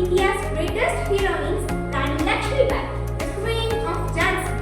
India's greatest heroines, Rani Lakshmibai, the Queen of Jhansi.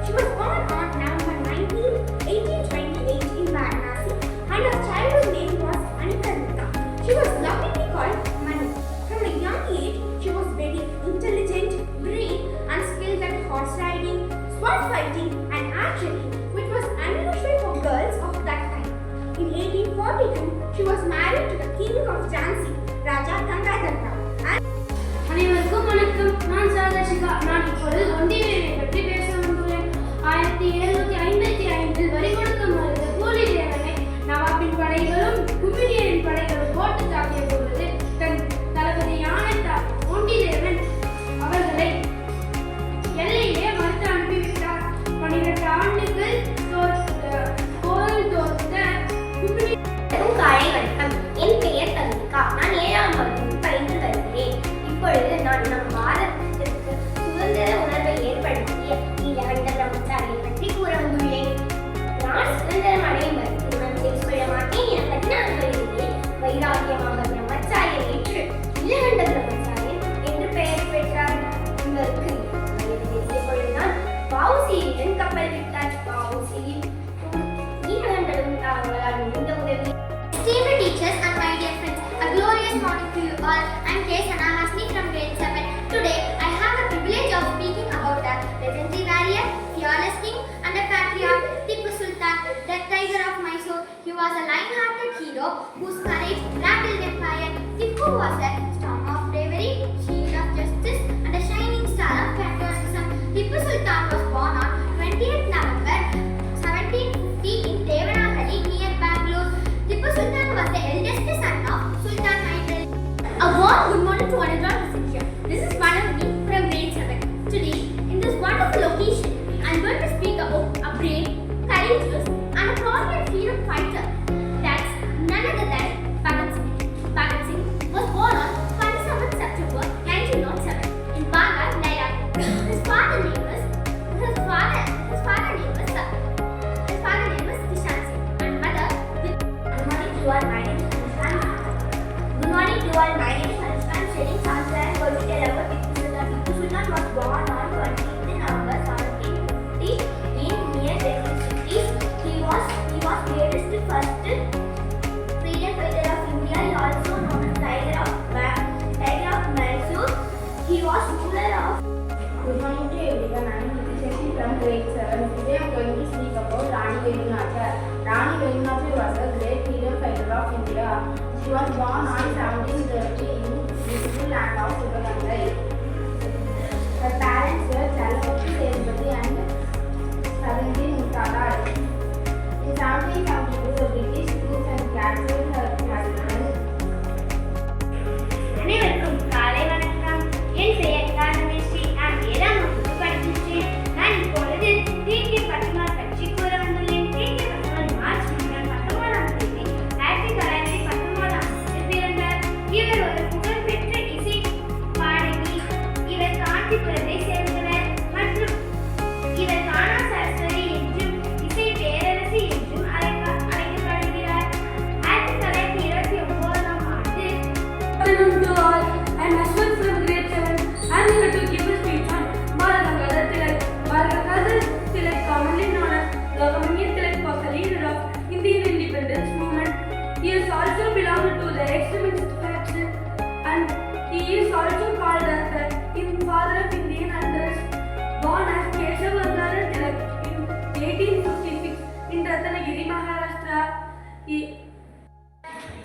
She was born on November 19, 1828 in Varanasi, and her childhood name was Anikarnika. She was lovingly called Manu. From a young age, she was very intelligent, brave, and skilled at horse riding, sword fighting, and archery, which was unusual for girls of that time. In 1842, she was married to the King of Jhansi, Raja Gangadhar Rao. அனைவருக்கும் வணக்கம். நான் சாதர்ஷிகா. நான் இப்பொழுது ஒண்டிவேலை பற்றி பேச வந்துள்ளேன். 1755 வரி கொடுக்க மறுத்த பூலிதேவனை நவாபின் படைகளும் குமிழியரின் படைகளும் போட்டு தாக்கிய பொழுது தன் தளபதியான ஒண்டிதேவன் அவர்களை எல்லையிலே மறுத்து அனுப்பிவிட்டார். 12 ஆண்டுகள் போரில் தோற்ற குமிழி. காலை வணக்கம். என் பெயர் தந்திகா. நான் 7ஆம் வகுப்பு பயின்று வருகிறேன். இப்பொழுது நான் நம் பாரதத்திற்கு சுதந்திர உணர்வை ஏற்படுத்திய நீலகண்ட பிரம்மச்சாரியை பற்றி கூற வந்துள்ளேன். நான் சுதந்திரம் அடையும் வரை திருமணம் செய்து கொள்ள மாட்டேன் என 14 வயதில் வைராகியமாக பிரம்மச்சாரியை ஏற்று நீலகண்ட பிரம்மச்சாரியன் என்று பெயர் பெற்றார். இவருக்கு வயது பேசிய பொழுதுதான் வஉசியுடன் கப்பல் விட்டார். வஉசியில் நீலகண்டனும் அவங்களால் முடிந்த உதவி. Esteemed teachers and my dear friends, a glorious morning to you all. I am K. Sana Hasni from grade 7. Today, I have the privilege of speaking about the legendary warrior, fearless king and a patriarch, Tipu Sultan, the tiger of Mysore. He was a lion-hearted hero whose courage rattled empire. Tipu was a storm of bravery, shield of justice and a shining star of patriotism. Tipu Sultan was born on 20th November 1750 in Devanagari near Bangalore. Tipu Sultan was the eldest son of Sultan Hyder. A warm good morning to one and all present here. This is Manavani from grade 7. Today, in this wonderful occasion, I am going to speak about a brave, courageous, and a prominent freedom fighter. That's none other than Bhagat Singh. Bhagat Singh was born on 27th September 1907 in Banga, Nairobi. His father name was Kishan Singh and mother. Good morning to all. My name is Anushka. Good morning to all. My name is Anushka. I'm sharing something I'm going to tell about Tipu Sultan. Tipu Sultan was born on 20th November 1750 in near Delhi city. He was greatest first freedom fighter of India. He also known as Tiger of Mysore. He was ruler of. Good morning to everyone. I am Nitish from grade 7. Today I am going to speak about Rani Velu Nachar. Rani Velu Nachar was a great freedom fighter of India. She was born on 1730 in beautiful land of Sivagangai. Her parents were Chalavati Sesapati and Sarangi Mutala. In 1772, the British troops and captured her capital. அனைவருக்கும் காலை வணக்கம். என் பெயர் காரணமேஸ்ரீ. நான் 7ஆம் வகுப்பு படிக்கின்றேன். நான் இப்பொழுது DK. பட்டுமார் பற்றி கூற வந்துள்ளேன். டி.கே. பட்டுமார் மார்ச் 19ஆம் தேதி 1919 பிறந்தார். இவர் ஒரு புகழ்பெற்ற இசை பாடகி. இவர் காஞ்சிபுரத்தை சேர்ந்தவர் மற்றும் இவர் கானா சரஸ்வதி என்றும் இசை பேரரசி என்றும் அழைக்கப்படுகிறார். 1929ஆம் ஆண்டு. Afternoon to all. I am Ashwin from grade 7. I am here to give a speech on Balaganga Tilak. Balaganga Tilak, commonly known as Lokmanya Tilak, was a leader of Indian independence movement. He is also belonged to the extremist faction and he is also called as the father of Indian unrest. Born as Keshavardhana Tilak in 1856 in Ratnagiri, Maharashtra.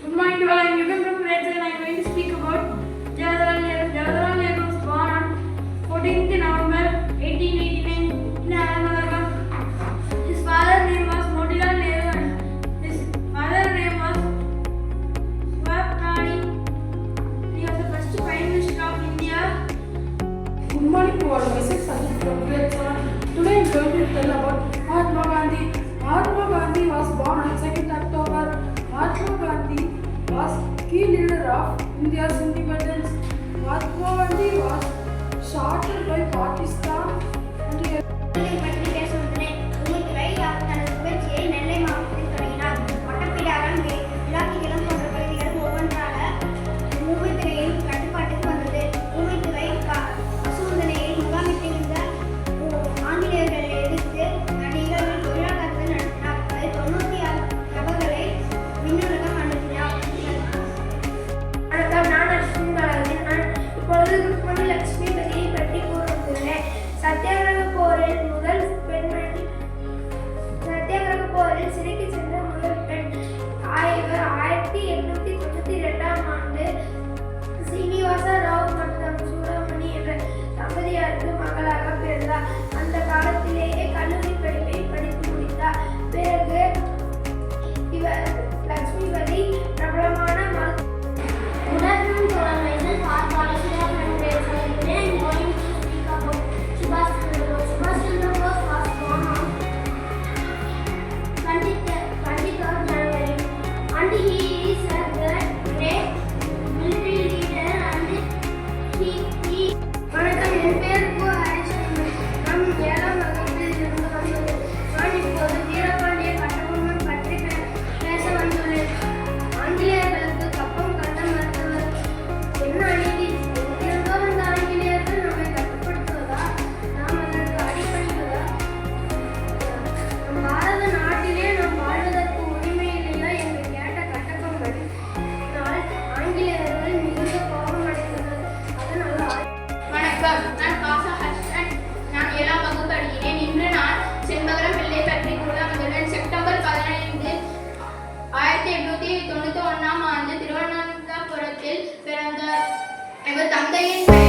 Good morning to all. I am Yugam from grade 7. I am going to speak about Jawaharlal Nehru. Jawaharlal Nehru was born on 14th November 1889 in Ahmedabad. His father's name was Motilal Nehru and his mother's name was Swaprani. He was the first Prime Minister of India. Good morning to all. Myself Sanjit from grade 7. Today I am going to tell about Mahatma Gandhi. Mahatma Gandhi was born on 2nd October. Mahatma Gandhi was key leader of India's independence. Mahatma Gandhi was shot by Pakistan and he பற்றி பேச வந்துள்ளேன். உண்மைத்துறை அவர் தனது புகழ்ச்சியை நெல்லை மாவட்டத்தில் தொடங்கினார். மட்டப்பிடாரம் விளாக்கிகளும் போன்ற பகுதிகள் ஒவ்வொன்றாக உண்மைத்துறையின் கட்டுப்பாட்டுக்கு வந்தது. வணக்கம், என் பேர் கோ ஹரிசன். நான் 7ஆம் வகுப்பில் இருந்து வந்துள்ளேன். நான் இப்போது வீரபாண்டிய கட்டபொம்மன் பற்றி பேச வந்துள்ளேன். ஆங்கிலேயர்களுக்கு கப்பம் கட்ட மறுத்தவர் என்ன அநீதி? எங்கிருந்தோ வந்த ஆங்கிலேயர்கள் நம்மை கட்டுப்படுத்துவதா? நாம் அதற்கு அடிபணிவதா? நம் பாரத நாட்டிலே நாம் வாழ்வதற்கு உரிமை இல்லையா என்று கேட்ட கட்டபொம்மன் ஆங்கிலேயர்கள் மிகுந்த கோபம் அடைந்தனர். அதனால் வணக்கம், நான் காசா ஹர்ஷன். நான் 7ஆம் வகுப்பு படிக்கிறேன். இன்று நான் செண்பகரம் பிள்ளை பற்றி கூற வந்துள்ளேன். செப்டம்பர் 15 1891 ஆண்டு திருவனந்தபுரத்தில் பிறந்தார். இவர் தந்தையின் பெயர்